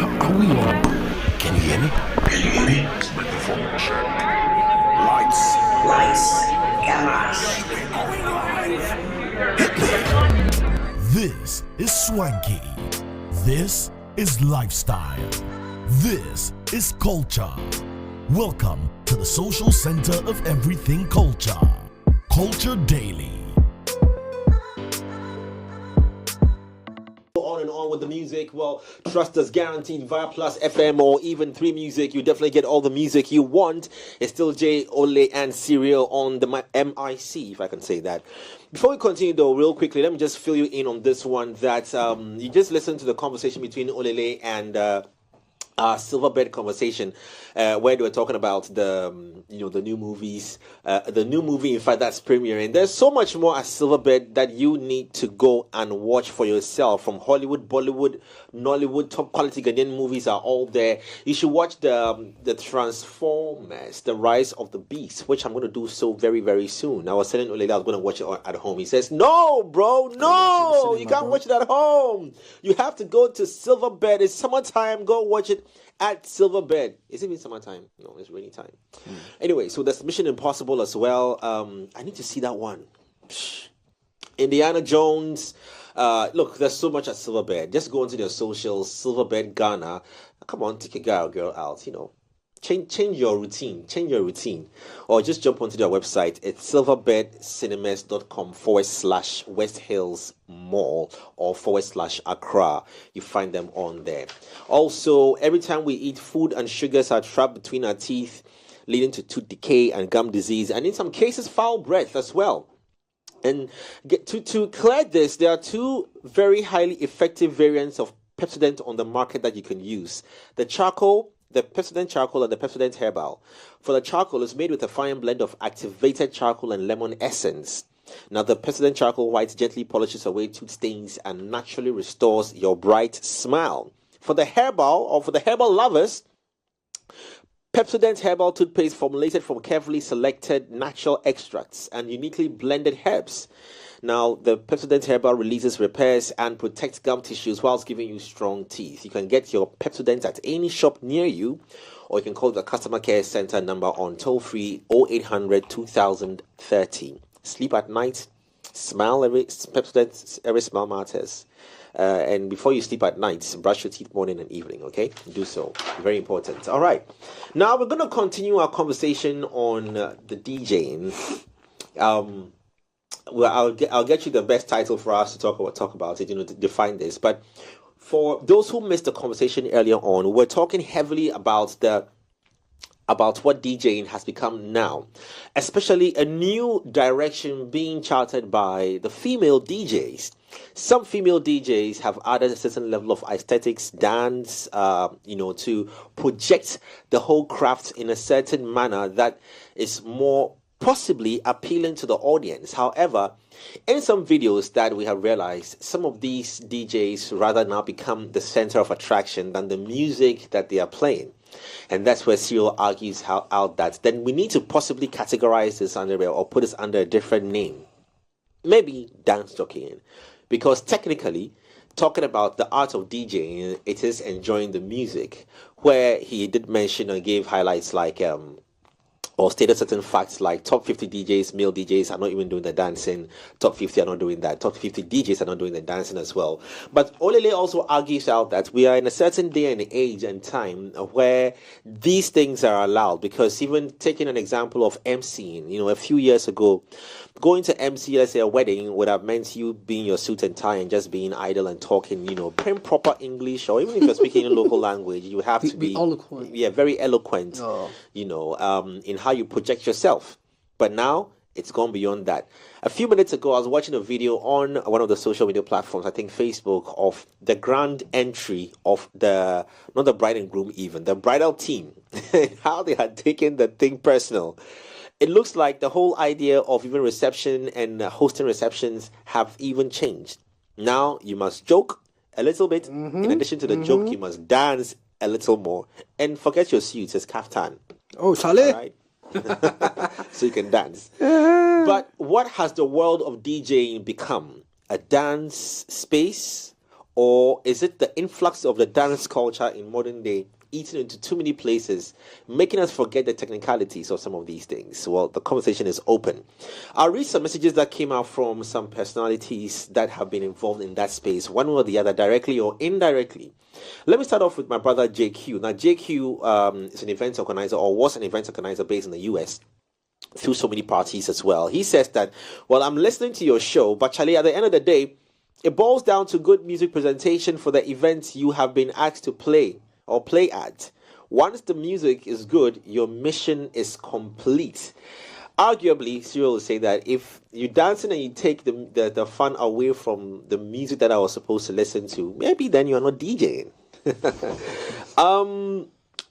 Are we on? Can you hear me? Can you hear me? Microphone check. Lights. Cameras. This is swanky. This is lifestyle. This is culture. Welcome to the social center of everything culture. Culture Daily. On and on with the music. Well, trust us, guaranteed via Plus FM or even 3 Music. You definitely get all the music you want. It's still J, Ole, and Serial on the MIC, if I can say that. Before we continue, though, real quickly, let me just fill you in on this one that you just listened to the conversation between Olele and Silverbed conversation, where they were talking about the new movies, the new movie, in fact, that's premiering. There's so much more at Silverbed that you need to go and watch for yourself. From Hollywood, Bollywood, Nollywood, top quality Ghanaian movies are all there. You should watch the Transformers, The Rise of the Beast, which I'm going to do so very, very soon. I was telling Olele I was going to watch it at home. He says, no, bro, no, you can't watch it at home. You have to go to Silverbed. It's summertime. Go watch it at Silverbed. Is it even summertime? No, it's rainy time. Anyway, so there's Mission Impossible as well. I need to see that one. Indiana Jones. Look, there's so much at Silverbed. Just go into their socials, Silverbed Ghana. Come on, take a guy or girl out, Change your routine. Or just jump onto their website. It's silverbedcinemas.com/West Hills Mall or /Accra. You find them on there. Also, every time we eat, food and sugars are trapped between our teeth, leading to tooth decay and gum disease, and in some cases, foul breath as well. And to clear this, there are 2 very highly effective variants of Pepsodent on the market that you can use. The Pepsodent Charcoal and the Pepsodent Herbal. For the charcoal, it's made with a fine blend of activated charcoal and lemon essence. Now, the Pepsodent Charcoal White gently polishes away tooth stains and naturally restores your bright smile. For the herbal lovers, Pepsodent Herbal toothpaste formulated from carefully selected natural extracts and uniquely blended herbs. Now, the Pepsodent Herbal releases, repairs, and protects gum tissues whilst giving you strong teeth. You can get your Pepsodent at any shop near you, or you can call the customer care center number on toll-free 0800 2030. Sleep at night, smile Pepsodent, every smile matters. And before you sleep at night, brush your teeth morning and evening, okay? Do so. Very important. All right. Now, we're going to continue our conversation on the DJing. Well, I'll get you the best title for us to talk about it, to define this. But for those who missed the conversation earlier on, we're talking heavily about what DJing has become now, especially a new direction being charted by the female DJs. Some female DJs have added a certain level of aesthetics, dance, to project the whole craft in a certain manner that is more possibly appealing to the audience. However, in some videos that we have realized, some of these DJs rather now become the center of attraction than the music that they are playing. And that's where Cyril argues out that then we need to possibly categorize this under or put this under a different name. Maybe dance jockeying. Because technically, talking about the art of DJing, it is enjoying the music, where he did mention and gave highlights like or stated certain facts like top 50 DJs, male DJs are not even doing the dancing, top 50 are not doing that, top 50 DJs are not doing the dancing as well. But Olele also argues out that we are in a certain day and age and time where these things are allowed, because even taking an example of MCing, a few years ago, going to MC, let's say a wedding, would have meant you being your suit and tie and just being idle and talking, prim proper English, or even if you're speaking in local language, you have to be eloquent. Yeah, very eloquent, in how you project yourself. But now it's gone beyond that. A few minutes ago, I was watching a video on one of the social media platforms, I think Facebook, of the grand entry of not the bride and groom even, the bridal team, and how they had taken the thing personal. It looks like the whole idea of even reception and hosting receptions have even changed. Now you must joke a little bit. In addition to the joke, you must dance a little more. And forget your suits, it's kaftan. Oh, Saleh. Right? So you can dance. But what has the world of DJing become? A dance space Or is it the influx of the dance culture in modern day eating into too many places, making us forget the technicalities of some of these things? Well, the conversation is open. I'll read some messages that came out from some personalities that have been involved in that space, one way or the other, directly or indirectly. Let me start off with my brother JQ. Now, JQ is an event organizer, or was an event organizer based in the US, through so many parties as well. He says that, well, I'm listening to your show, but Charlie, at the end of the day, it boils down to good music presentation for the events you have been asked to play or play at. Once the music is good, your mission is complete. Arguably, Cyril will say that if you're dancing and you take the fun away from the music that I was supposed to listen to, maybe then you're not DJing.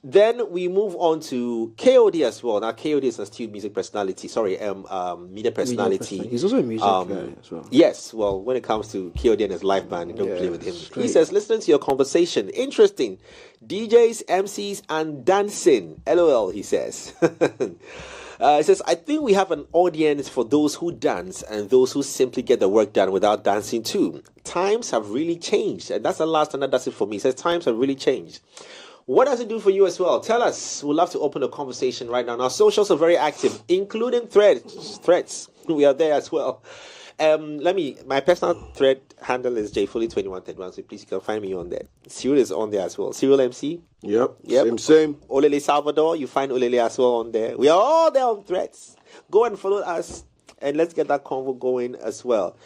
Then we move on to KOD as well. Now, KOD is an astute music personality. Sorry, media personality. He's also a music guy as well. Yes, well, when it comes to KOD and his live band, you don't play with him. straight. He says, listening to your conversation, interesting. DJs, MCs, and dancing. LOL, he says. He says, I think we have an audience for those who dance and those who simply get the work done without dancing too. Times have really changed. And that's the last one that does it for me. He says, times have really changed. What does it do for you as well? Tell us. We'd love to open a conversation right now. Our socials are very active, including threads. We are there as well. My personal thread handle is jfoley2131, so please you can find me on there. Cyril is on there as well. Cyril MC. Yep. Same. Olele Salvador, you find Olele as well on there. We are all there on threads. Go and follow us, and let's get that convo going as well.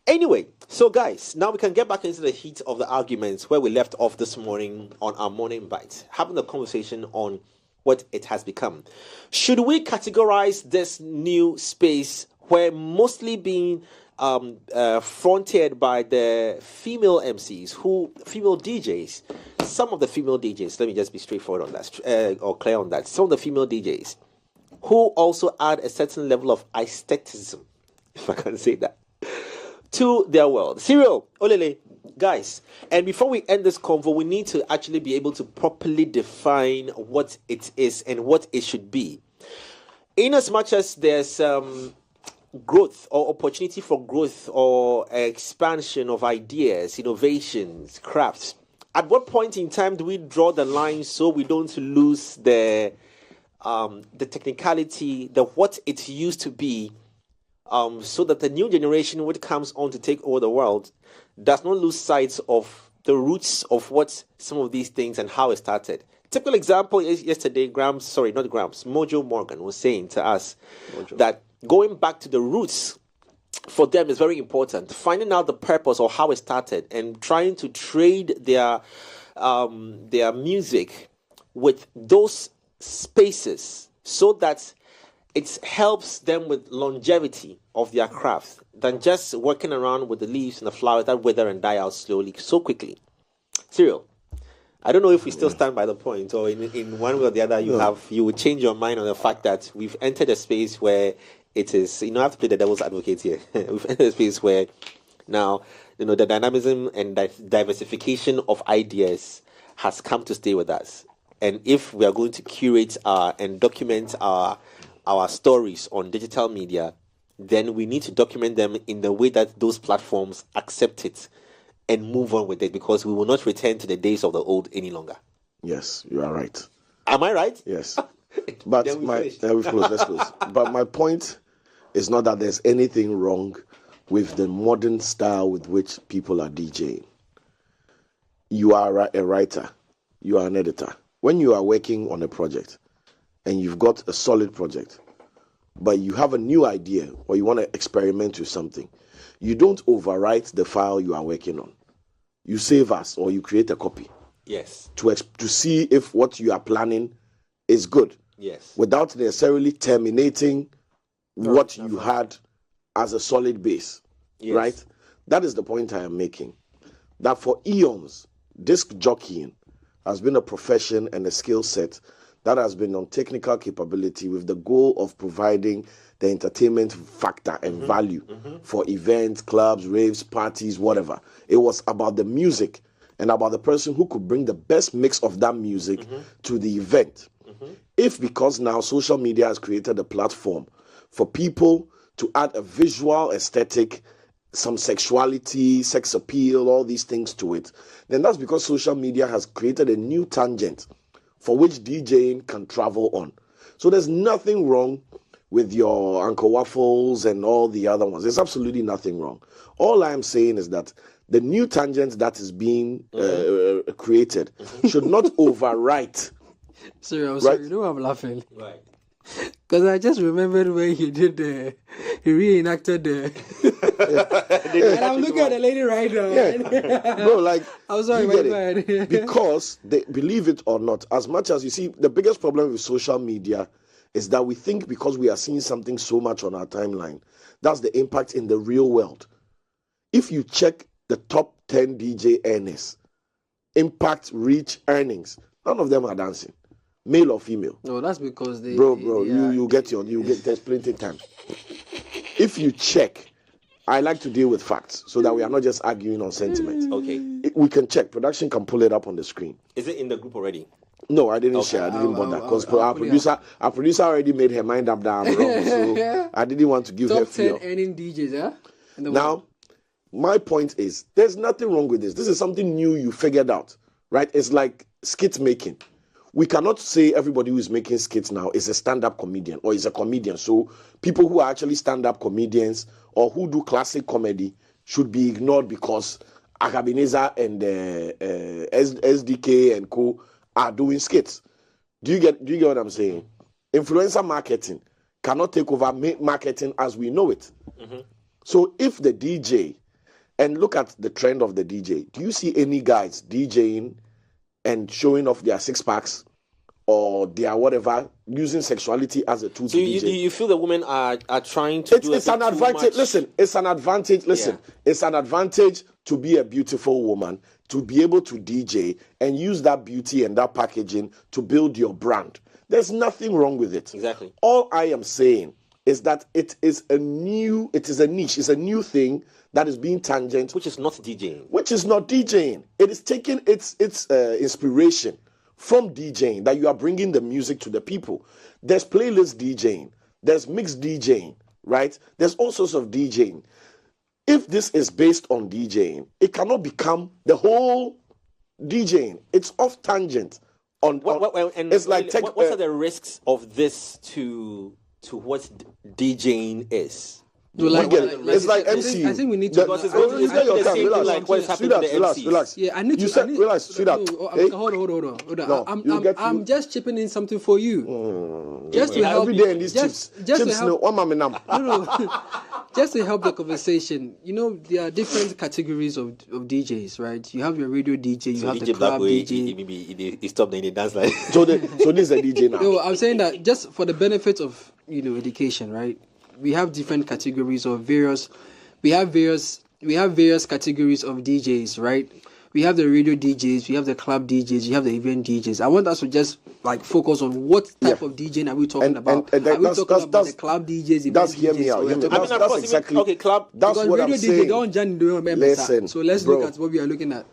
Anyway, so guys, now we can get back into the heat of the arguments where we left off this morning on our morning bite, having a conversation on what it has become. Should we categorize this new space where mostly being fronted by the female MCs, female DJs, some of the female DJs, let me just be straightforward on that, or clear on that, some of the female DJs who also add a certain level of aestheticism, if I can say that, to their world. Cyril, Olele, guys, and before we end this convo, we need to actually be able to properly define what it is and what it should be. In as much as there's growth or opportunity for growth or expansion of ideas, innovations, crafts, at what point in time do we draw the line so we don't lose the technicality, what it used to be, so that the new generation which comes on to take over the world does not lose sight of the roots of what some of these things and how it started. Typical example is yesterday, Mojo Morgan was saying to us that going back to the roots for them is very important. Finding out the purpose or how it started and trying to trade their music with those spaces so that it helps them with longevity of their craft than just working around with the leaves and the flowers that wither and die out slowly so quickly. Cyril, I don't know if we still stand by the point, or in one way or the other you would change your mind on the fact that we've entered a space where it is, I have to play the devil's advocate here. We've entered a space where now, the dynamism and diversification of ideas has come to stay with us. And if we are going to curate and document our stories on digital media, then we need to document them in the way that those platforms accept it and move on with it, because we will not return to the days of the old any longer. Yes, you are right. Am I right? Yes. But Let's close. But my point is not that there's anything wrong with the modern style with which people are DJing. You are a writer. You are an editor. When you are working on a project and you've got a solid project, but you have a new idea or you want to experiment with something, you don't overwrite the file you are working on. You save as, or you create a copy. Yes. To see if what you are planning is good. Yes. Without necessarily terminating what you had as a solid base. Yes. Right? That is the point I am making. That for eons, disc jockeying has been a profession and a skill set that has been on technical capability with the goal of providing the entertainment factor and value for events, clubs, raves, parties, whatever. It was about the music and about the person who could bring the best mix of that music to the event. If because now social media has created a platform for people to add a visual aesthetic some sexuality, sex appeal, all these things to it, then that's because social media has created a new tangent for which DJing can travel on. So there's nothing wrong with your Uncle Waffles and all the other ones. There's absolutely nothing wrong. All I'm saying is that the new tangent that is being created should not overwrite. Sorry, I'm sorry. You know I'm laughing. Right. Because I just remembered when he he reenacted and I'm looking at the lady right now. Yeah. Bro, like, I'm sorry, you get it. Because, they, believe it or not, as much as you see, the biggest problem with social media is that we think because we are seeing something so much on our timeline, that's the impact in the real world. If you check the top 10 DJ earners, impact, reach, earnings, none of them are dancing. Male or female. No, that's because they... Bro, they there's plenty of time. If you check, I like to deal with facts so that we are not just arguing on sentiment. Okay. We can check. Production can pull it up on the screen. Is it in the group already? No, I didn't share. I didn't bother because our producer already made her mind up that I'm wrong. So I didn't want to give her fear. Top 10 earning DJs, yeah? Now, my point is, there's nothing wrong with this. This is something new you figured out, right? It's like skit making. We cannot say everybody who is making skits now is a stand-up comedian or is a comedian. So people who are actually stand-up comedians or who do classic comedy should be ignored because Akabineza and SDK and co are doing skits. Do you get what I'm saying? Influencer marketing cannot take over marketing as we know it. Mm-hmm. So if the DJ, and look at the trend of the DJ, do you see any guys DJing and showing off their six packs or their whatever, using sexuality as a tool to DJ? Do you feel the women are trying to do it's an advantage. Listen, it's an advantage. Listen, it's an advantage to be a beautiful woman, to be able to DJ and use that beauty and that packaging to build your brand. There's nothing wrong with it. Exactly. All I am saying is that it is a niche, it's a new thing that is being tangent. Which is not DJing. Which is not DJing. It is taking its inspiration from DJing, that you are bringing the music to the people. There's playlist DJing. There's mixed DJing, right? There's all sorts of DJing. If this is based on DJing, it cannot become the whole DJing. It's off tangent. It's like what are the risks of this to what DJing is? It's like MC. I think we need to. Relax. Yeah, I need to. Relax, sweetheart. Hold on. I'm just chipping in something for you. Just to help. Every day in these chips. Just to help. No. Just to help the conversation. You know, there are different categories of DJs, right? You have your radio DJ. You have the club DJ. He stopped and he dance like. So this is a DJ now. No, I'm saying that just for the benefit of education, right? We have different categories of various categories of DJs, right? We have the radio DJs, we have the club DJs, you have the event DJs. I want us to just focus on what type of DJing are we talking about? Are we talking about the club DJs, event DJs? Hear me out. That's exactly okay. Club. That's what I'm saying. Listen, so let's look at what we are looking at.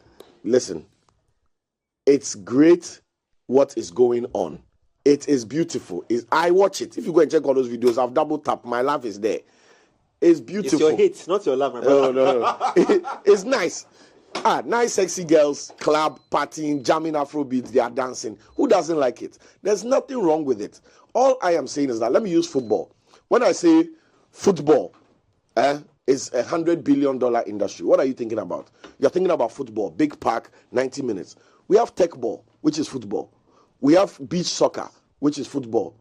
Listen, it's great what is going on. It is beautiful. I watch it. If you go and check all those videos, I've double tapped. My laugh is there. It's beautiful. It's your hits, not your love, my brother. No. It's nice. Nice, sexy girls, club, partying, jamming Afrobeats, they are dancing. Who doesn't like it? There's nothing wrong with it. All I am saying is that, let me use football. When I say football is $100 billion industry, what are you thinking about? You're thinking about football, big park, 90 minutes. We have tech ball, which is football. We have beach soccer, which is football.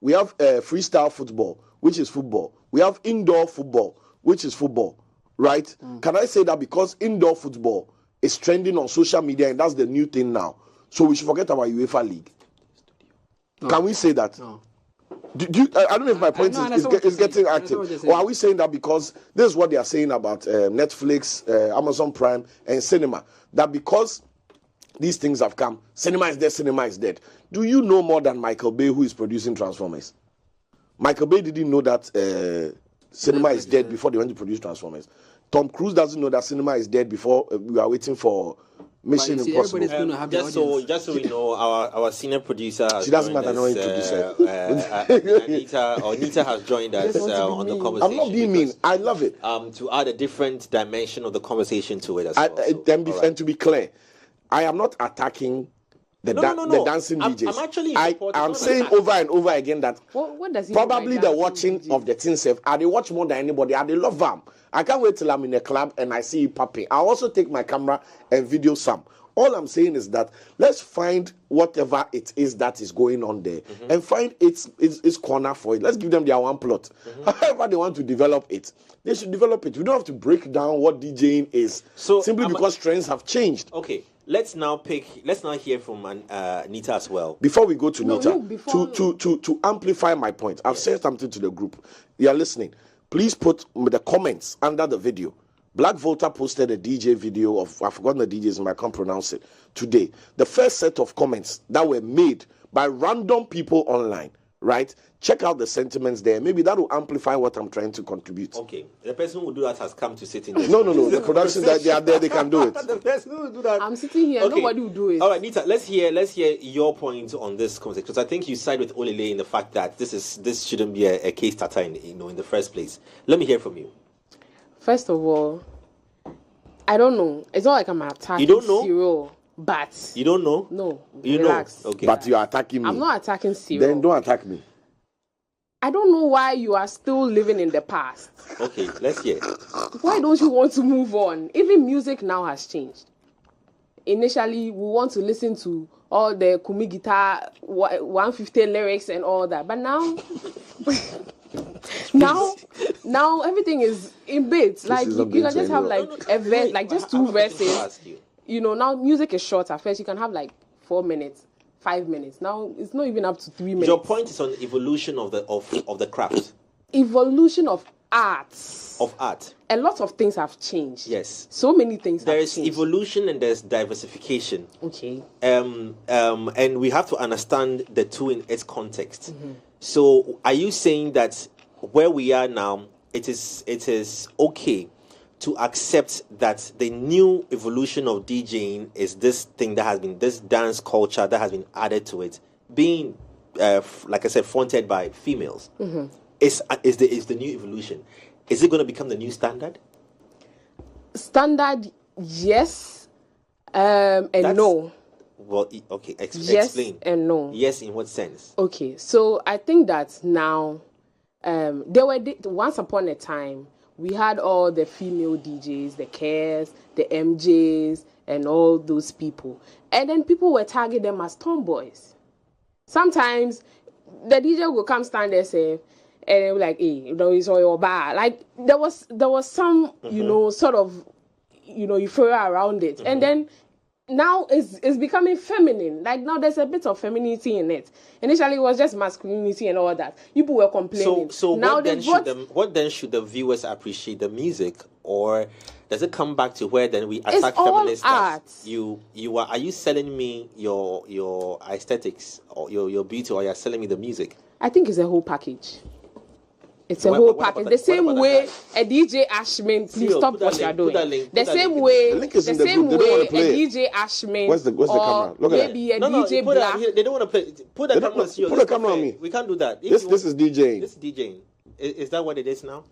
We have freestyle football, which is football. We have indoor football, which is football, right? Can I say that because indoor football is trending on social media and that's the new thing now, so we should forget about UEFA League? No. Can we say that? No. I don't know if my point is getting active. Or are we saying that because this is what they are saying about Netflix, Amazon Prime, and cinema, that because these things have come, cinema is dead. Do you know more than Michael Bay, who is producing Transformers? Michael Bay didn't know that cinema is dead before they went to produce Transformers. Tom Cruise doesn't know that cinema is dead before we are waiting for Mission Impossible. Going to have just so we know, our senior producer. She doesn't matter knowing producer. Anita has joined us on the conversation. I'm not being mean. I love it. To add a different dimension of the conversation to it as well. And to be clear, I am not attacking the dancing DJs. I'm actually I'm saying over and over again that what does probably the watching DJs of the things self, they watch more than anybody. They love them. I can't wait till I'm in a club and I see you popping. I'll also take my camera and video some. All I'm saying is that let's find whatever it is that is going on there and find its corner for it. Let's give them their one plot. However they want to develop it, they should develop it. We don't have to break down what DJing is simply because trends have changed. Okay. Let's now hear from Nita as well. Before we go to Nita, to amplify my point, I've said something to the group. You are listening. Please put the comments under the video. Black Volta posted a DJ video of, I've forgotten the DJ's name, I can't pronounce it, today. The first set of comments that were made by random people online, right? Check out the sentiments there. Maybe that will amplify what I'm trying to contribute. Okay. The person who do that has come to sit in this. No. The production that they are there, they can do it. The person who do that. I'm sitting here. Okay. Nobody will do it. All right, Nita. Let's hear your point on this conversation, because I think you side with Olele in the fact that this shouldn't be a case starter in the first place. Let me hear from you. First of all, I don't know. It's not like I'm attacking. You don't know? Cyril, but you don't know. No, you relax. know. Okay, but you are attacking me. I'm not attacking Cyril. Then don't attack me. I don't know why you are still living in the past. Okay, let's hear. Why don't you want to move on? Even music now has changed. Initially, we want to listen to all the Kumi guitar, 150 lyrics and all that. But now, now everything is in bits. Like you can just have like a verse, like just two verses. You know, now music is shorter. First, you can have like 4 minutes. 5 minutes. Now it's not even up to 3 minutes. Your point is on evolution of the craft. Evolution of art. Of art. A lot of things have changed. Yes. So many things have changed. There is evolution and there's diversification. Okay. And we have to understand the two in its context. So are you saying that where we are now, it is okay to accept that the new evolution of DJing is this thing that has been, this dance culture that has been added to it, being, like I said, fronted by females, is the new evolution? Is it going to become the new standard? Standard, yes, and no. Well, okay, yes explain. And no. Yes, in what sense? Okay, so I think that now, there were once upon a time, we had all the female DJs, the Cares, the MJs, and all those people. And then people were tagging them as tomboys. Sometimes the DJ will come stand there and say, and they were like, hey, you know, it's all your bar. Like, there was some, you know, sort of, you know, euphoria around it. And then now it's becoming feminine. Like, now there's a bit of femininity in it. Initially, it was just masculinity and all that. People were complaining. So now what then should the viewers appreciate? The music, or does it come back to where then we attack feminists? Art. Are you selling me your aesthetics or your beauty, or you're selling me the music? I think it's a whole package. It's a whole package. The same way a DJ Ashman, please stop what you're doing. The same way a DJ Ashman, where's the camera? Look at maybe a DJ Black. They don't want to play. Put the camera on you. Put the camera on me. We can't do that. This is DJing. This is DJing. Is that what it is now?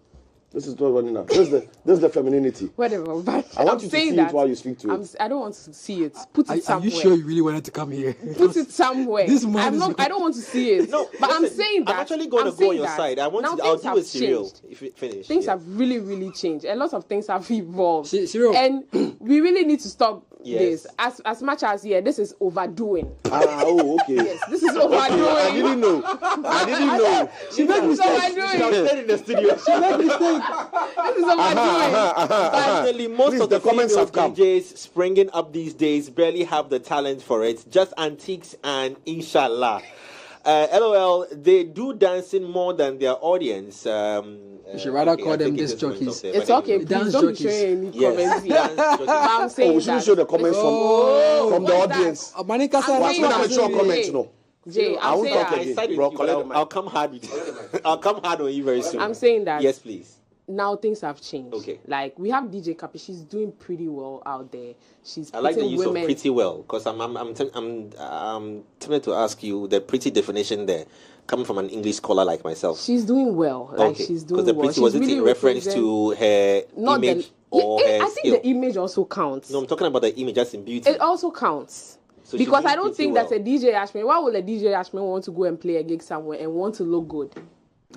This is what now. This is the femininity. Whatever, but I want you to see it while you speak to it. I don't want to see it. Put it somewhere. Are you sure you really wanted to come here? Put it somewhere. I don't want to see it. No, but I'm saying that. I'm actually going to go on your side. I'll do it serial if you finish. Things have really, really changed. A lot of things have evolved. And we really need to stop this. As much as this is overdoing. Okay. Yes, this is overdoing. I didn't know. She made mistakes. She was staying in the studio. She made mistakes. This is overdoing. Personally, most of the comments of DJs springing up these days barely have the talent for it. Just antiques and inshallah. LOL, they do dancing more than their audience. You should rather call them disc jockeys. It's okay. Please don't be showing any comments here. I'm saying we shouldn't show the comments from the audience. I'm saying comments, no. Jay, I won't talk again. I'll come hard with you. I'll come hard on you very soon. I'm saying that. Yes, please. now things have changed. Okay. Like we have DJ Kapi, she's doing pretty well out there. She's I like the use women. of pretty well because I'm tempted to ask you the pretty definition there, coming from an English scholar like myself. She's doing well. Like she's doing the well. Pretty, was it in reference to her image or her I think the image also counts. No, I'm talking about the image, just in beauty. It also counts. So because I don't think that a DJ Ashman. Why would a DJ Ashman want to go and play a gig somewhere and want to look good?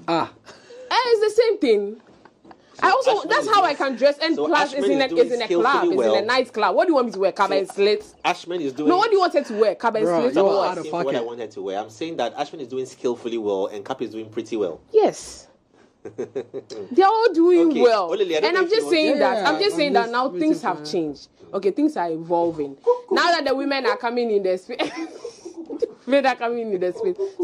It's the same thing. I also Ashman that's how I can dress, and so plus it's in a club, it's in a nightclub. What do you want me to wear? Kaba and slits. Ashman is doing. No, what do you want her to wear? Kaba and slits or what? What I want her to wear. I'm saying that Ashman is doing skillfully well, and Cap is doing pretty well. Yes. They're all doing well, and I'm just saying that now things have changed. Okay, things are evolving. Now that the women are coming in the space,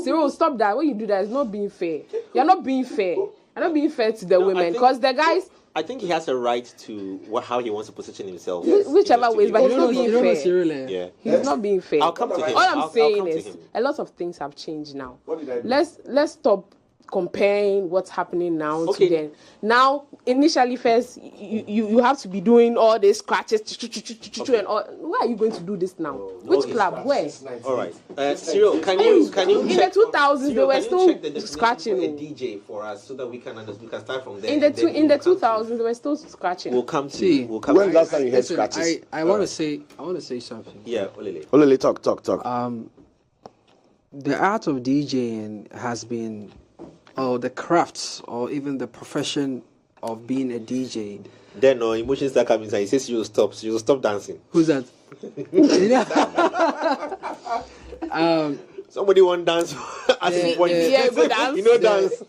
Cyril, stop that. When you do that, it's not being fair. You're not being fair. You're not being fair to the women because the guys. I think he has a right to how he wants to position himself. Whichever ways, but he's not being fair. Yeah, he's not being fair. I'll come to him. All I'm saying is a lot of things have changed now. What did I do? Let's stop comparing what's happening now to then. Now, initially, first you have to be doing all these scratches and all. Why are you going to do this now? Which club? Where? All right, Cyril, can you in the 2000s they were still scratching a DJ for us so that we can start from there. In the 2000s they were still scratching. We'll come to. When last time you heard scratches? I want to say something. Yeah, Olele. Olele, talk. The art of DJing has been, or the crafts, or even the profession of being a DJ. Then no emotions start coming inside. He says you will stop dancing. Who's that? Somebody want dance? Dance. You know dance.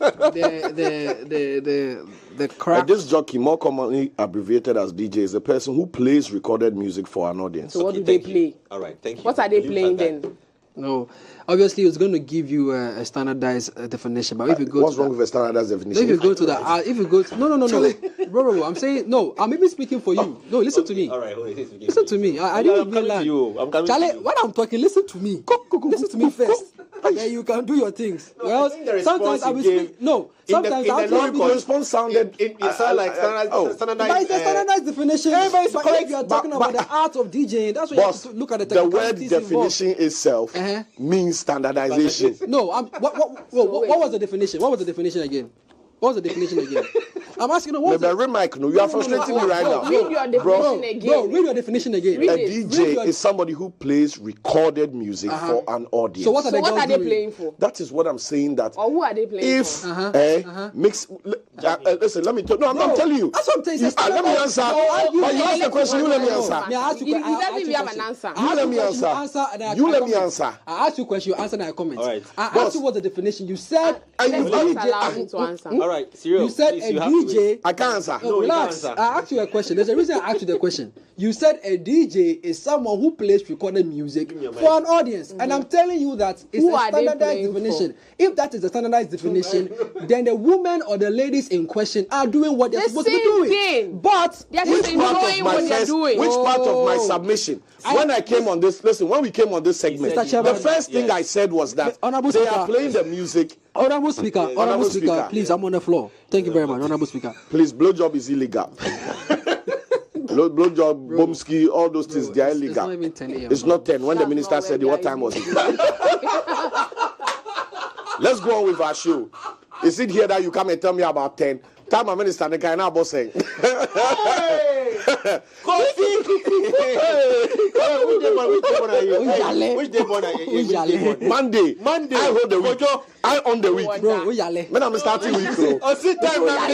The craft. This jockey, more commonly abbreviated as DJ, is a person who plays recorded music for an audience. So what do they play? All right, thank you. What are they playing then? No, obviously it's going to give you a standardized definition. But if you go, what's wrong with a standardized definition? If you go to no, bro, I'm saying no. I'm even speaking for you. No, listen to me. All right, listen to me. I didn't even lie. I'm coming Charlie, to you. when I'm talking, listen to me. Listen to me first. Then you can do your things. Well, sometimes I will speak. No, sometimes I will the response sounded. It sounded like standardized. But it's a standardized definition. But if you are talking about the art of DJing, that's why you have to look at the technicalities word definition itself means standardization. No, what was the definition? What was the definition again? I'm asking you, what you are frustrating me right now. Read your definition again. Bro, read your definition again. A DJ is somebody who plays recorded music for an audience. So what are they playing for? That is what I'm saying. That or who are they playing for? Mix. Listen, let me talk. No, I'm telling you. That's what I'm telling you. Let me answer. But you ask the question. You let me answer. He doesn't even have an answer. You let me answer. You let me answer. I asked you a question. You answered. I comment. All right. I asked you what the definition. You said. Let's allow him to answer. All right, Cyril. You said a DJ. I can't answer. No, relax. I asked you a question. There's a reason I asked you the question. You said a DJ is someone who plays recorded music for an audience. And I'm telling you that it's a standardized definition. If that is a standardized definition, then the women or the ladies in question are doing what they're supposed to be doing. But they're just enjoying what they're doing. Which part of my submission? When I came on this, when we came on this segment, the first thing I said was that they are playing the music. Honorable Speaker, please, I'm on the floor. Thank you very much, Honorable Speaker. Please, blowjob is illegal. Blowjob, bomski, all those things, they are illegal. It's not even 10 a.m. It's not 10. When the minister said it, what time was it? Let's go on with our show. Is it here that you come and tell me about 10? Time my minister, the guy now boss saying. Which day born are you? Monday. I hold the week. I on the week. Bro, when I'm starting week, bro. Oh, sit time now.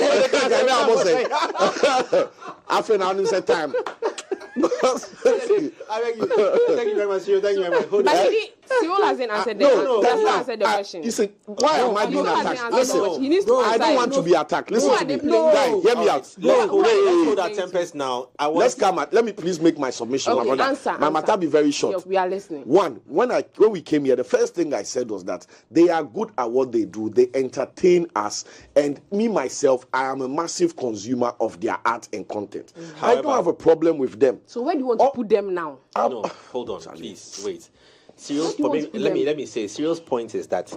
After now, you say time. Thank you very much. Thank you very much. But Cyril hasn't answered the question. Listen, why am I being attacked? Listen, he needs to I don't want to be attacked. Listen to me. Hear me out. Let's hold our tempers now. Let's come at. Let me please make my submission. My matter be very short. We are listening. One, when we came here, the first thing I said was that they are good at what they do. They entertain us, and me myself, I am a massive consumer of their art and content. I don't have a problem with them. So where do you want to put them now? No, hold on, please wait. Let me say, Cyril's point is that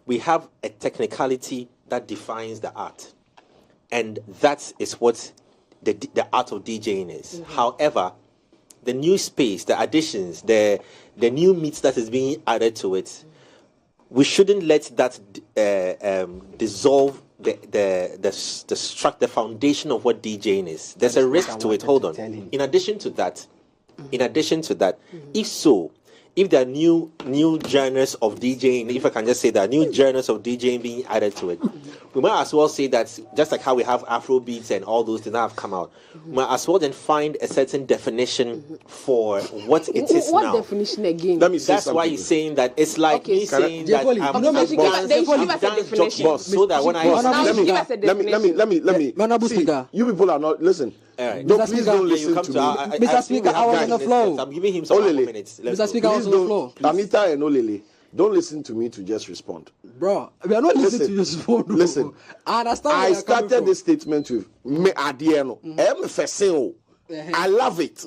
we have a technicality that defines the art. and that is what the art of DJing is. Mm-hmm. However, the new space, the additions, the new meat that is being added to it, we shouldn't let that dissolve the foundation of what DJing is. There's a risk to it. Hold on. In addition to that, if there are new genres of DJing, if I can just say that, new genres of DJing being added to it, we might as well say that just like how we have Afro beats and all those things that have come out, we might as well then find a certain definition for what it is what now. What definition again? Let me say That's why he's saying that it's like me saying that Jeffrey, I'm no, done give us a definition. boss, so that when I let me see, you people are not listen. Right. Don't please don't listen to me. Mr. Speaker, I was on the floor. I'm giving him some Olele. minutes. Mr. Speaker, I was on the floor. Anita and Olele, don't listen to me to just respond. Bro, we are not listening to your phone. Listen, I understand. I started this statement with me adieno. I love it.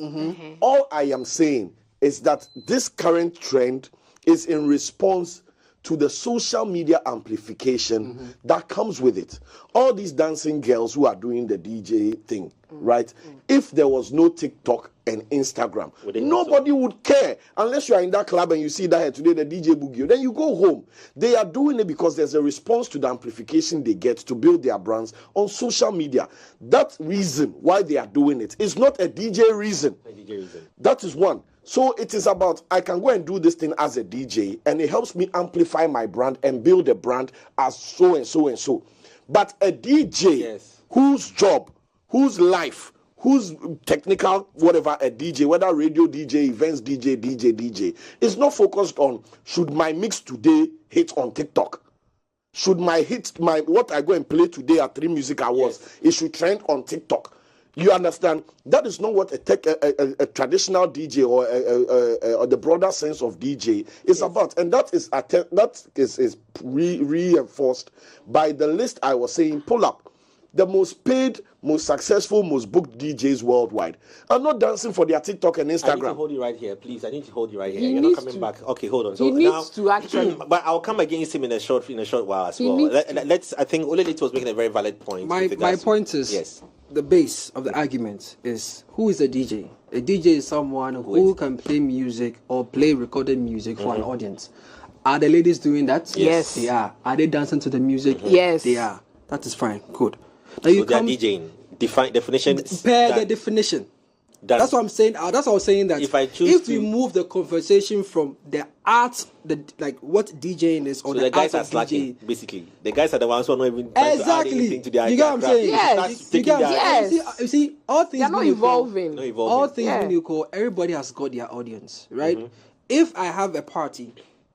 All I am saying is that this current trend is in response to the social media amplification that comes with it. All these dancing girls who are doing the DJ thing, right? If there was no TikTok and Instagram, nobody would care. Unless you are in that club and you see that today the DJ Boogie, then you go home. They are doing it because there's a response to the amplification they get to build their brands on social media. That reason why they are doing it is not a DJ reason. That is one. So it is about, I can go and do this thing as a DJ, and it helps me amplify my brand and build a brand as so and so and so. But a DJ whose job, whose life, whose technical, whatever, a DJ, whether radio DJ, events DJ, is not focused on, should my mix today hit on TikTok? Should what I go and play today at 3 Music Awards, it should trend on TikTok? You understand? That is not what a traditional DJ or the broader sense of DJ is about, and that is reinforced by the list I was saying. Pull up the most paid, most successful, most booked DJs worldwide are not dancing for their TikTok and Instagram. I need to hold you right here, please. I need to hold you right here. You're not coming back. Okay, hold on. So he needs to actually. But I'll come against him in a short while as well. I think Olelito was making a very valid point. My point is the base of the argument is, who is a DJ? A DJ is someone who can play music or play recorded music for an audience. Are the ladies doing that? Yes. They are. Are they dancing to the music? Yes. They are. That is fine. Good. Now so they are DJing. Definition. The definition. That's what I'm saying. That's what I was saying. That if we move the conversation from the art, what DJing is, or so the guys are slacking. Basically, the guys are the ones who are not even trying to add anything to their. You get what I'm saying? Yes. You see, all things. They're not evolving. All things when you call, everybody has got their audience, right? If I have a party,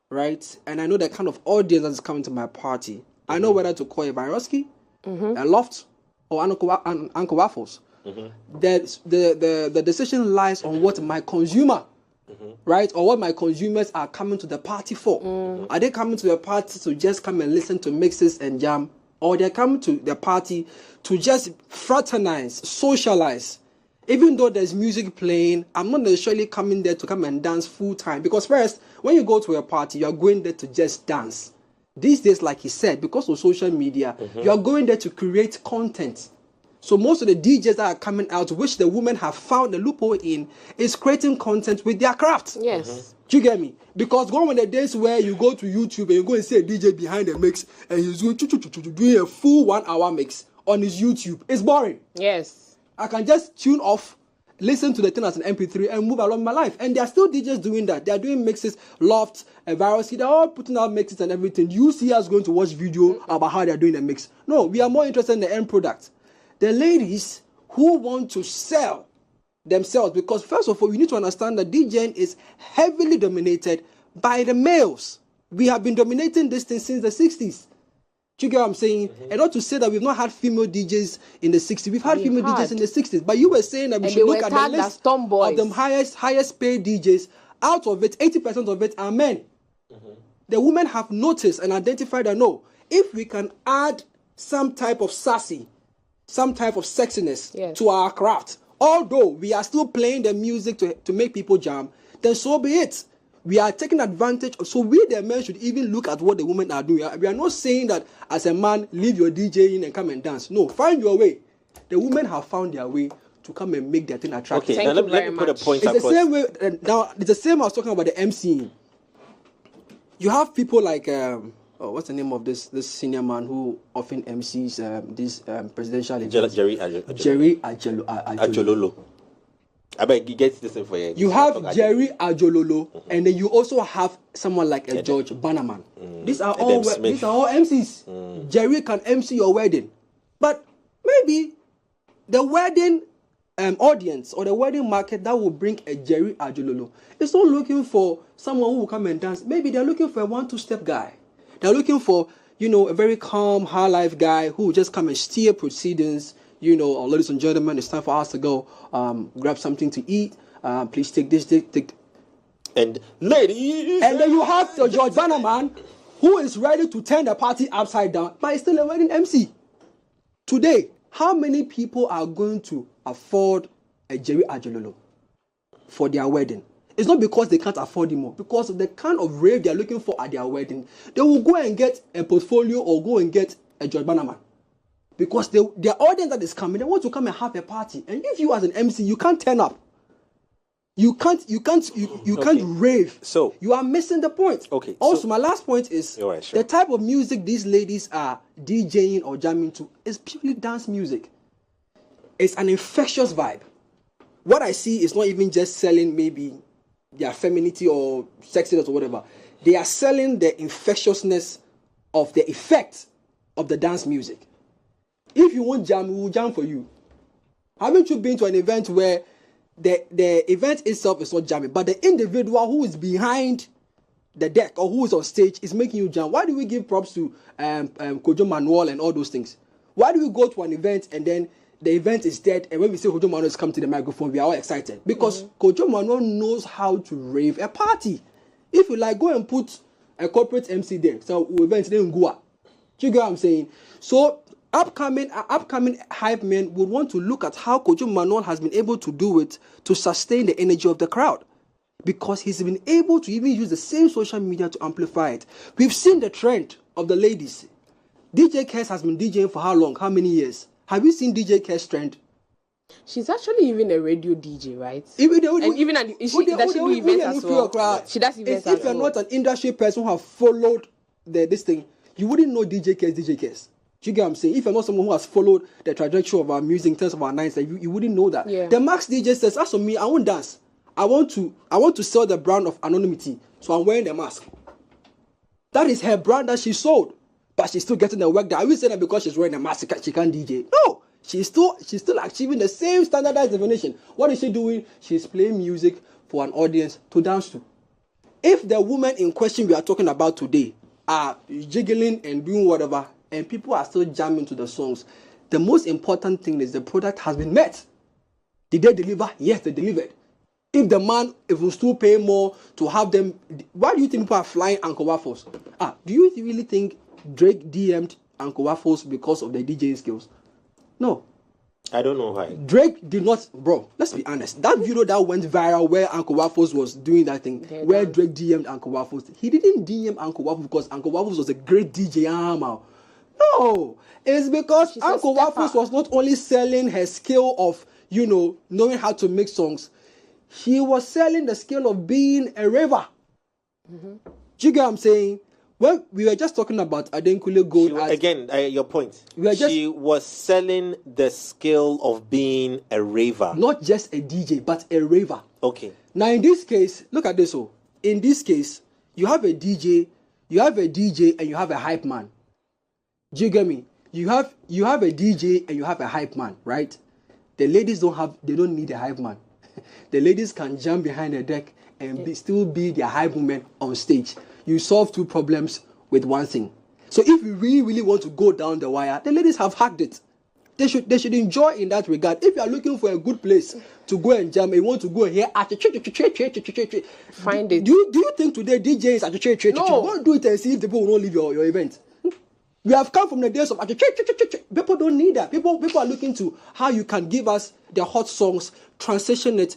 right, and I know the kind of audience that's coming to my party, I know whether to call a Viroski, a Loft, or Uncle Waffles. The decision lies on what my consumer, right, or what my consumers are coming to the party for. Are they coming to the party to just come and listen to mixes and jam, or they're coming to the party to just fraternize, socialize? Even though there's music playing, I'm not necessarily coming there to come and dance full time, because first, when you go to a party, you are going there to just dance. These days, like he said, because of social media, you are going there to create content. So most of the DJs that are coming out, which the women have found the loophole in, is creating content with their craft. Yes. Do you get me? Because going with the days where you go to YouTube and you go and see a DJ behind the mix and he's doing a full 1 hour mix on his YouTube, it's boring. Yes. I can just tune off, listen to the thing as an MP3 and move along my life. And there are still DJs doing that. They are doing mixes, Loft, Viroski, they're all putting out mixes and everything. You see us going to watch video about how they're doing the mix. No, we are more interested in the end product. The ladies who want to sell themselves, because first of all, you need to understand that DJing is heavily dominated by the males. We have been dominating this thing since the 60s. Do you get what I'm saying? And not to say that we've not had female DJs in the 60s. We've had female DJs in the 60s. But you were saying that we should look at the list of the highest paid DJs. Out of it, 80% of it are men. The women have noticed and identified that no, if we can add some type of sassy, some type of sexiness to our craft, although we are still playing the music to make people jam, then so be it. we are taking advantage of, so we the men should even look at what the women are doing. We are not saying that as a man, leave your DJing and come and dance. No, find your way. The women have found their way to come and make their thing attractive. Okay, now let me put a point across. It's the same way, now it's the same I was talking about the MCing. You have people like, what's the name of this senior man who often MCs these presidential events? Jerry Ajololo. I bet you get this for you. You have Jerry Ajololo, and then you also have someone like George Bannerman. These are all MCs. Jerry can MC your wedding, but maybe the wedding audience or the wedding market that will bring a Jerry Ajololo is not looking for someone who will come and dance. Maybe they're looking for a 1-2-step guy. They're looking for, a very calm, high life guy who will just come and steer proceedings. Ladies and gentlemen, it's time for us to go grab something to eat. Please take this, take. And ladies. And then you have the George Bannerman who is ready to turn the party upside down, but he's still a wedding MC. Today, how many people are going to afford a Jerry Ajololo for their wedding? It's not because they can't afford it more, because of the kind of rave they're looking for at their wedding. They will go and get a portfolio or go and get a George Bannerman. Because their audience that is coming, they want to come and have a party. And if you as an MC, you can't turn up. You can't rave. So you are missing the point. Okay. Also, my last point is the type of music these ladies are DJing or jamming to is purely dance music. It's an infectious vibe. What I see is not even just selling maybe their femininity or sexiness or whatever. They are selling the infectiousness of the effect of the dance music. If you want jam, we will jam for you. Haven't you been to an event where the event itself is not jamming, but the individual who is behind the deck or who is on stage is making you jam? Why do we give props to Kojo Manuel and all those things? Why do we go to an event and then the event is dead, and when we say Kojo Manuel is come to the microphone, we are all excited? Because Kojo Manuel knows how to rave a party. If you like, go and put a corporate MC there. So event then go up. Do you get what I'm saying? So upcoming hype men would want to look at how Kojo Manuel has been able to do it to sustain the energy of the crowd, because he's been able to even use the same social media to amplify it. We've seen the trend of the ladies. DJ Kes has been DJing for how long? How many years? Have you seen DJ Kes trend? She's actually even a radio DJ, right? She does events as well. She does events as well. If you're not an industry person who have followed this thing, you wouldn't know DJ Kes. Do you get what I'm saying? If you're not someone who has followed the trajectory of our music in terms of our nights, you wouldn't know that. Yeah. The Max DJ says, as for me, I won't dance. I want to sell the brand of anonymity, so I'm wearing the mask. That is her brand that she sold, but she's still getting the work done. I will say that because she's wearing a mask, she can't DJ. No, she's still achieving the same standardized definition. What is she doing? She's playing music for an audience to dance to. If the woman in question we are talking about today are jiggling and doing whatever, and people are still jamming to the songs, the most important thing is the product has been met. Did they deliver? Yes, they delivered. If the man, if we still pay more to have them, why do you think people are flying Uncle Waffles? Do you really think Drake DM'd Uncle Waffles because of their DJing skills? No. I don't know why. Drake did not, bro, let's be honest. That video that went viral where Uncle Waffles was doing that thing, where Drake DM'd Uncle Waffles, he didn't DM Uncle Waffles because Uncle Waffles was a great DJ. No, it's because Uncle Waffles was not only selling her skill of, knowing how to make songs, he was selling the skill of being a raver. Mm-hmm. Do you get what I'm saying? Well, we were just talking about Adenkule Gold. Your point. She was selling the skill of being a raver. Not just a DJ, but a raver. Okay. Now, in this case, look at this. In this case, you have a DJ, and you have a hype man. Do you get me? You have a DJ and you have a hype man, right? The ladies don't need a hype man. The ladies can jump behind the deck and still be their hype woman on stage. You solve two problems with one thing. So if you really, really want to go down the wire, the ladies have hacked it. They should enjoy in that regard. If you are looking for a good place to go and jam, and you want to go here at find it. Do you think today DJ is at the church? No. Go do it and see if the people will not leave your event. We have come from the days of people don't need that. People are looking to how you can give us the hot songs, transition it.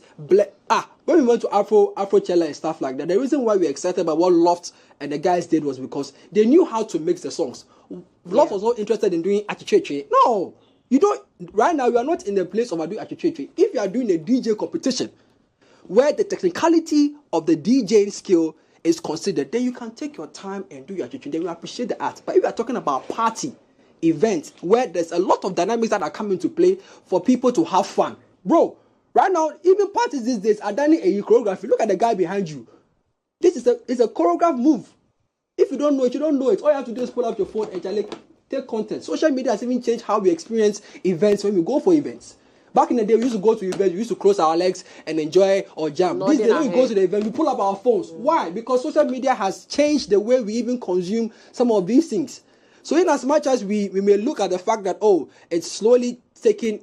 When we went to Afrochella and stuff like that, the reason why we're excited about what Loft and the guys did was because they knew how to mix the songs. Loft was not interested in doing achicheche. No, you don't. Right now, we are not in the place of doing achicheche. If you are doing a DJ competition where the technicality of the DJing skill is considered, then you can take your time and do your teaching. Then you appreciate the art. But if you are talking about party events where there's a lot of dynamics that are coming to play for people to have fun, bro. Right now, even parties these days are done a choreography. Look at the guy behind you. This is a choreographed move. If you don't know it, you don't know it. All you have to do is pull out your phone and take content. Social media has even changed how we experience events when we go for events. Back in the day, we used to go to events, we used to cross our legs and enjoy or jam. These days, when we go to the event, we pull up our phones. Why? Because social media has changed the way we even consume some of these things. So in as much as we may look at the fact that, it's slowly taking,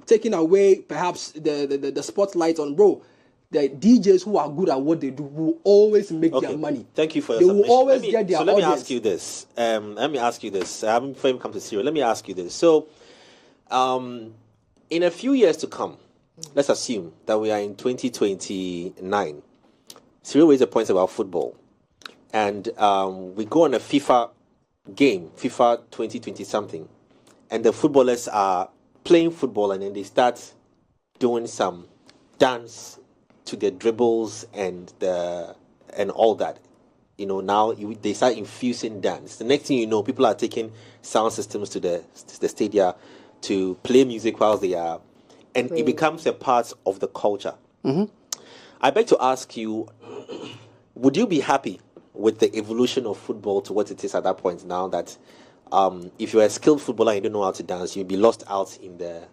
taking away perhaps the spotlight on, bro, the DJs who are good at what they do will always make their money. Thank you for your They submission. will always get their audience. Let me ask you this. I haven't come to Cyril. Let me ask you this. So, in a few years to come, let's assume that we are in 2029. Cyril raised a point about football. And we go on a FIFA game, FIFA 2020 something, and the footballers are playing football and then they start doing some dance to their dribbles and all that. Now they start infusing dance. The next thing you know, people are taking sound systems to the stadia to play music while they are, and it becomes a part of the culture. Mm-hmm. I beg to ask you, would you be happy with the evolution of football to what it is at that point now that if you're a skilled footballer and you don't know how to dance, you'll be lost out in the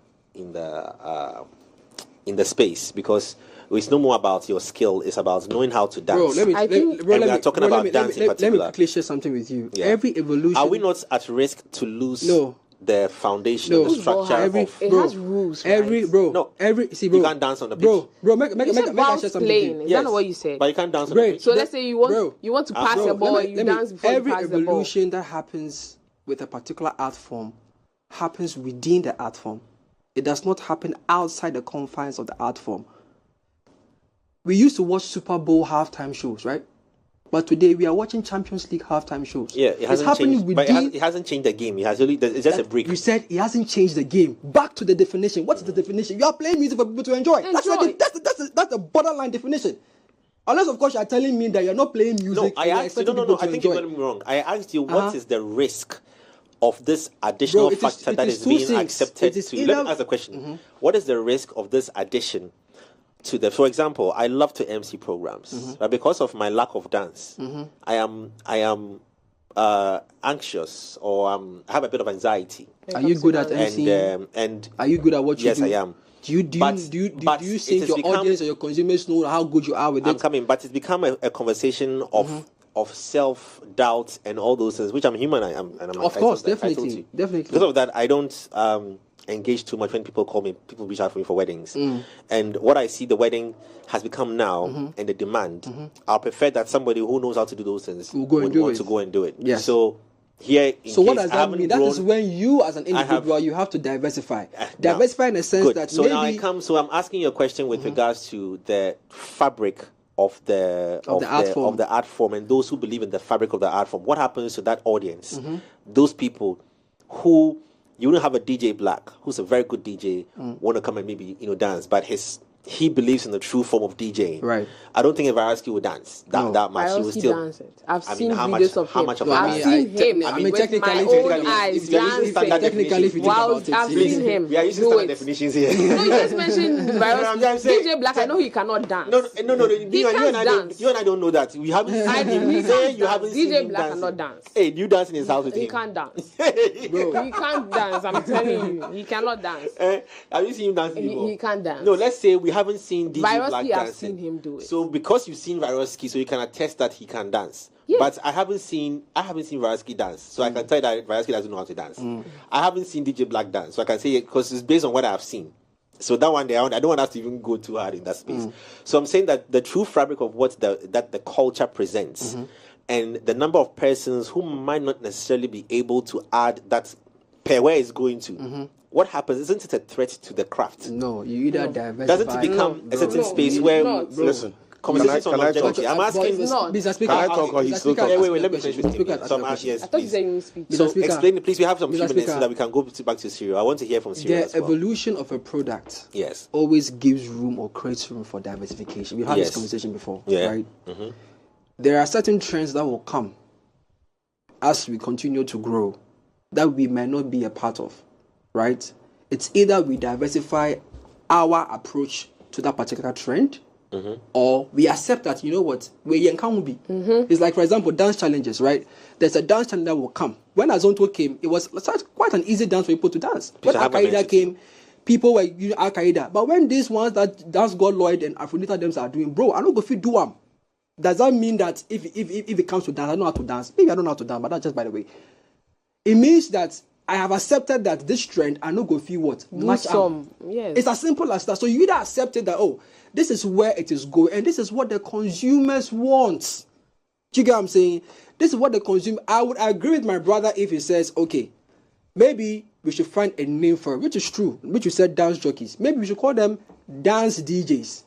space, because it's no more about your skill, it's about knowing how to dance. Let me quickly share something with you. Yeah. Every evolution... Are we not at risk to lose the foundation, the structure it has rules, right? Bro, you can't dance on the pitch. Bro, make I share something playing. with Is that not what you said? But you can't dance on the pitch. So let's say you want to pass the ball, you dance before you pass the ball. Every evolution that happens with a particular art form happens within the art form. It does not happen outside the confines of the art form. We used to watch Super Bowl halftime shows, right? But today we are watching Champions League halftime shows. Yeah, it hasn't changed. But it hasn't changed the game. It's just a break. You said it hasn't changed the game. Back to the definition. What is the definition? You are playing music for people to enjoy. That's the borderline definition. Unless, of course, you are telling me that you're not playing music. No, I asked you. No. I think you got me wrong. I asked you, what is the risk of this additional factor that is being accepted to? Let me ask the question. Mm-hmm. What is the risk of this addition to the? For example, I love to MC programs, but because of my lack of dance, I am anxious, or I have a bit of anxiety. Are you good at MCing? And are you good at what you do? Yes, I am. Do you think your audience or your consumers know how good you are with it? I'm coming, but it's become a conversation of self-doubt and all those things, which I'm human. I'm of course, definitely. Because of that, I don't engage too much when people reach out for me for weddings. And what I see the wedding has become now, and the demand, I prefer that somebody who knows how to do those things would want to go and do it. Yes. So here, so what does that mean? That is when you, as an individual, you have to diversify. Diversify in a sense that so maybe... now I come. So I'm asking you a question with regards to the fabric of the art form, and those who believe in the fabric of the art form. What happens to that audience? Those people who you don't have a DJ Black, who's a very good DJ, want to come and maybe dance, but he believes in the true form of DJing. Right. I don't think Varasky would dance that much. He would still dance it. I've seen videos of him. I've seen him. Technically, my own eyes dancing. I've seen him. We are using standard definitions here. No, you just mentioned DJ Black. I know he cannot dance. No. You and I don't know that. We haven't seen him. DJ Black cannot dance. Hey, you dance in his house with him? He can't dance. Bro, he can't dance. I'm telling you, he cannot dance. Have you seen him dancing before? He can't dance. No, let's say we haven't seen DJ Black dancing. I've seen him do it. So because you've seen Varosky, so you can attest that he can dance. Yes. But I haven't seen Varosky dance, so I can tell you that Varosky doesn't know how to dance. I haven't seen DJ Black dance, so I can say it because it's based on what I've seen. So that one day, I don't want us to even go too hard in that space. So I'm saying that the true fabric of what the culture presents and the number of persons who might not necessarily be able to add that per where it's going to, what happens? Isn't it a threat to the craft? No, you either diversify. Doesn't it become a certain space where listen? Conversations on longevity. I'm asking. Mr. Speaker, Can I talk or he's still talking? Wait, let me finish with him. So yes, I thought you please. said you speak. So Mr. Speaker, explain, please. We have some few Mr. minutes so Speaker, that we can go back to Cyril. I want to hear from Cyril the as well. evolution of a product Yes. always gives room or creates room for diversification. We've had Yes. this conversation before, Yeah. right? There are certain trends that will come as we continue to grow that we may not be a part of, right? It's either we diversify our approach to that particular trend, or we accept that, you know what, we can be. It's like, for example, dance challenges, right? There's a dance challenge that will come. When Azonto came, it was quite an easy dance for people to dance. When Al-Qaeda came, people were using Al-Qaeda. But when these ones that Dance God Lloyd and Aphrodita them are doing, bro, I don't go fit do them. Does that mean that if it comes to dance, I know how to dance? Maybe I don't know how to dance, but that's just by the way. It means that I have accepted that this trend, I know go feel what? Match some. Yes. It's as simple as that. So you either accepted that, oh, this is where it is going, and this is what the consumers want. Do you get what I'm saying? This is what the consumer. I would agree with my brother if he says, okay, maybe we should find a name for it, which is true, which you said dance jockeys. Maybe we should call them dance DJs.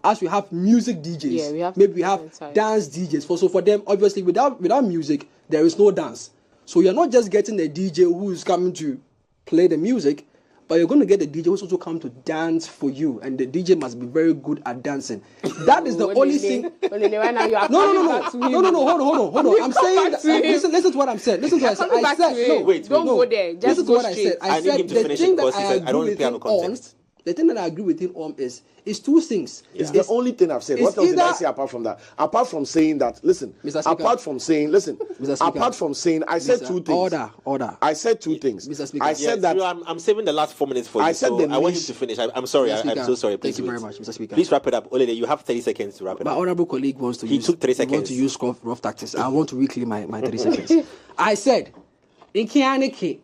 As we have music DJs, maybe we have dance DJs. So for them, obviously, without music, there is no dance. So you're not just getting a DJ who is coming to play the music, but you're going to get a DJ who's also come to dance for you, and the DJ must be very good at dancing. That is the only thing. No. Hold on. I'm saying that, listen to what I'm saying. Listen to what I said. No, wait. Don't go there. Just listen to what I said. I said the thing that I agree with him on. The thing that I agree with him on is two things. It's the only thing I've said. What else did I say apart from that? Apart from saying that, listen. Apart from saying, I said two things. Order. I said two things. Mr. Speaker. I said that. I'm saving the last 4 minutes for you. I want you to finish. I'm sorry. I'm so sorry. Please Thank you very much, Mr. Speaker. Please wrap it up. Olele, you have 30 seconds to wrap it up. My honorable colleague wants to took 3 seconds. Want to use rough tactics. I want to reclaim my 30 seconds. I said, in Kianeke,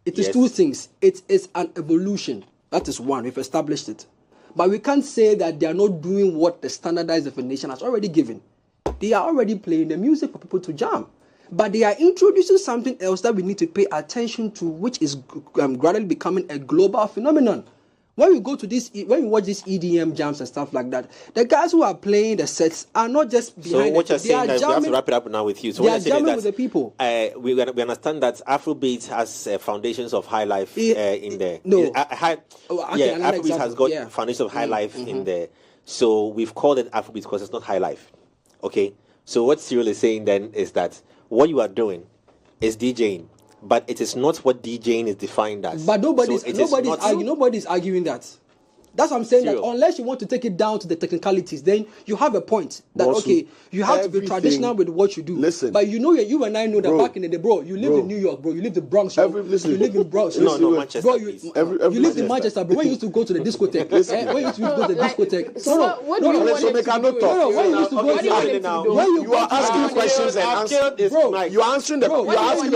it is two things. It is an evolution. That is one. We've established it. But we can't say that they are not doing what the standardized definition has already given. They are already playing the music for people to jam. But they are introducing something else that we need to pay attention to, which is gradually becoming a global phenomenon. When we watch these EDM jams and stuff like that, the guys who are playing the sets are not just behind. So what you're saying is we have to wrap it up now with you. So what you're saying is that with the people. We understand that Afrobeat has foundations of high life in there. Afrobeat has got foundations of high life in there. So we've called it Afrobeat because it's not high life. Okay. So what Cyril is saying then is that what you are doing is DJing. But it is not what DJing is defined as. But nobody's arguing that. That's what I'm saying. That unless you want to take it down to the technicalities, then you have a point. That you have to be traditional with what you do. Listen, but you and I know that back in the day, bro, you live in New York, bro. You live in Bronx, bro. You live in Bronx. Manchester. Bro, you live in Manchester, bro. When you used to go to the discotheque, when you used to go to the discotheque. You are asking questions and answering. Bro, you are answering the. You are asking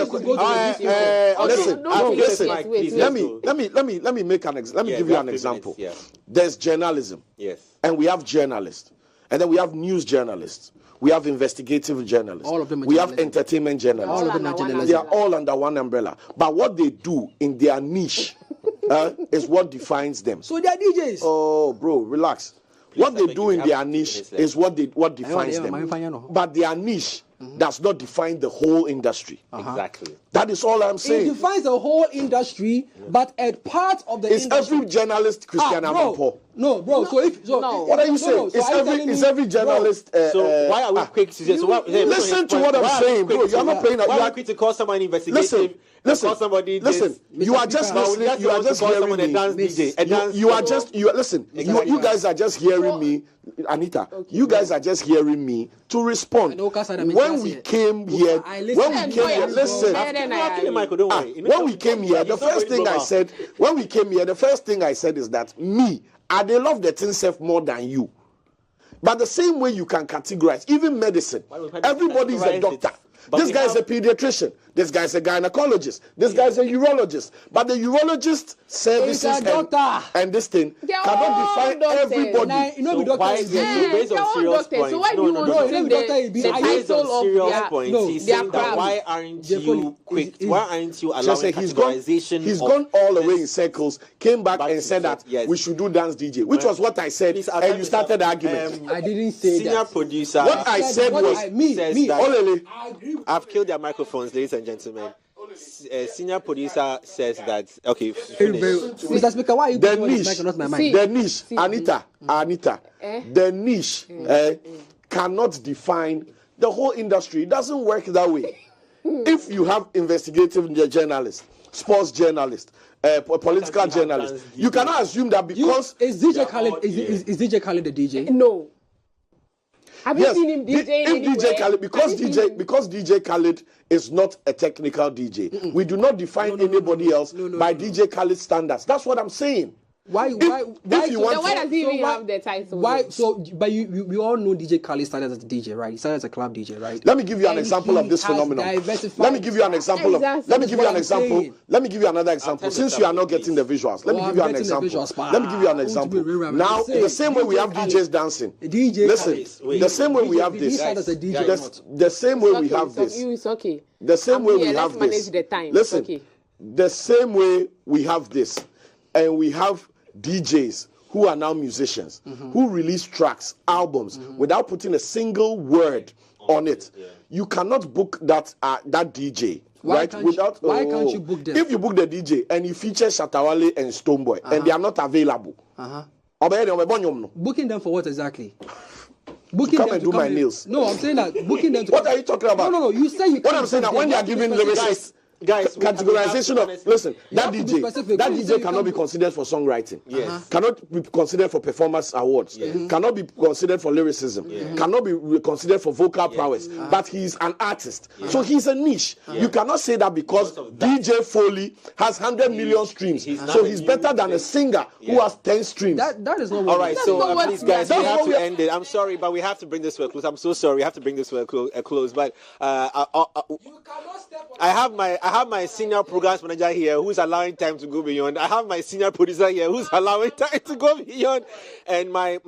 the. Let me make an example. Let me give you an example. There's journalism. Yes. And we have journalists. And then we have news journalists. We have investigative journalists. All of them are we have entertainment journalists. All of them are journalists. They are all under one umbrella. But what they do in their niche is what defines them. So they are DJs. Oh, bro, relax. What they do in their niche is what defines them. But their niche does not define the whole industry. Exactly. That is all I'm saying. It defines the whole industry, but a part of the industry. It's every journalist Christian Amapo. No, bro. What are you saying? It's every journalist. So why are we quick to say? Listen to what I'm saying, bro. You are not playing. Why are we quick to call someone investigative? Listen. Call somebody. Listen. You are just listening. You are just hearing me. Listen. You guys are just hearing me, Anita. You guys are just hearing me to respond. When we came here, listen. When we came here, the first thing I said is that me, they love the thing self more than you. But the same way you can categorize, even medicine, everybody is a doctor. This guy is a pediatrician. This guy is a gynecologist. This guy is a urologist. But the urologist services and this thing cannot define everybody. Based on serious points. So why do you want to take the title of why aren't you quick? Why aren't you allowing categorization? He's gone all the way in circles, came back and said that we should do dance DJ, which was what I said, and you started the argument. I didn't say senior that. Producer. What I said was, I've killed their microphones, ladies and gentlemen. Senior producer says that Mr. Speaker, why are you the niche, not my mic? The niche, Anita, the niche cannot define the whole industry. It doesn't work that way. If you have investigative journalists, sports journalists, political journalists, you cannot assume that because is DJ Khaled is DJ Khaled the DJ? No. Have you seen him DJing DJ Khaled, because DJ Khaled is not a technical DJ. We do not define anybody else by DJ Khaled standards. That's what I'm saying. Why does he even have the title? Why? So, but we all know DJ Khaled started as a DJ, right? He started as a club DJ, right? Let me give you an example of this phenomenon. Let me give you an example of. Let me give you an example. Let me give you another example. Since you are not getting the visuals, let me give you an example. Let me give you an example. Now, the same way we have DJs dancing. Listen, the same way we have this. The same way we have this. It's okay. The same way we have this. Listen, the same way we have this, and we have DJs who are now musicians, who release tracks, albums, without putting a single word on it. You cannot book that DJ. Why can't you book them? If you book the DJ and you feature Shatawale and Stonebwoy and they are not available, booking them for what exactly? Booking come them and do my nails. No, I'm saying that booking them. What are you talking about? No. You say you. What I'm saying that when they are giving lyricists. Guys, categorization of that DJ cannot be considered for songwriting. Yes. Cannot be considered for performance awards. Yes. Cannot be considered for lyricism. Cannot be considered for vocal prowess. But he's an artist, so he's a niche. You cannot say that because DJ Foley has 100 million streams, so he's better than a singer who has 10 streams. That is not. All right, so please, guys, we have to end it. I'm sorry, but we have to bring this to a close. I'm so sorry. We have to bring this to a close. But I have my senior programs manager here who's allowing time to go beyond. I have my senior producer here who's allowing time to go beyond. And my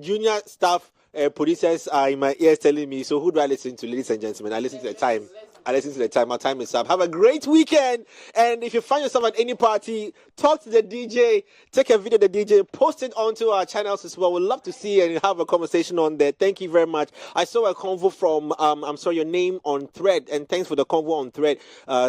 junior staff producers are in my ears telling me, so who do I listen to, ladies and gentlemen? I listen to the time. Our time is up. Have a great weekend. And if you find yourself at any party, talk to the DJ, take a video of the DJ, post it onto our channels as well. We'd love to see and have a conversation on there. Thank you very much. I saw a convo from, your name on Thread, and thanks for the convo on Thread.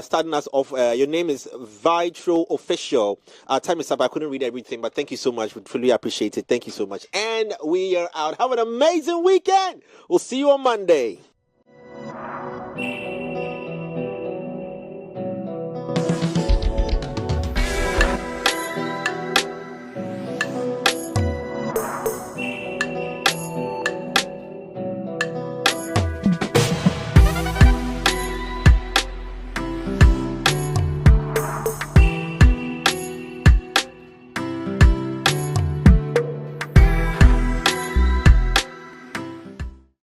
Starting us off, your name is Vitro Official. Our time is up. I couldn't read everything, but thank you so much. We truly appreciate it. Thank you so much. And we are out. Have an amazing weekend. We'll see you on Monday.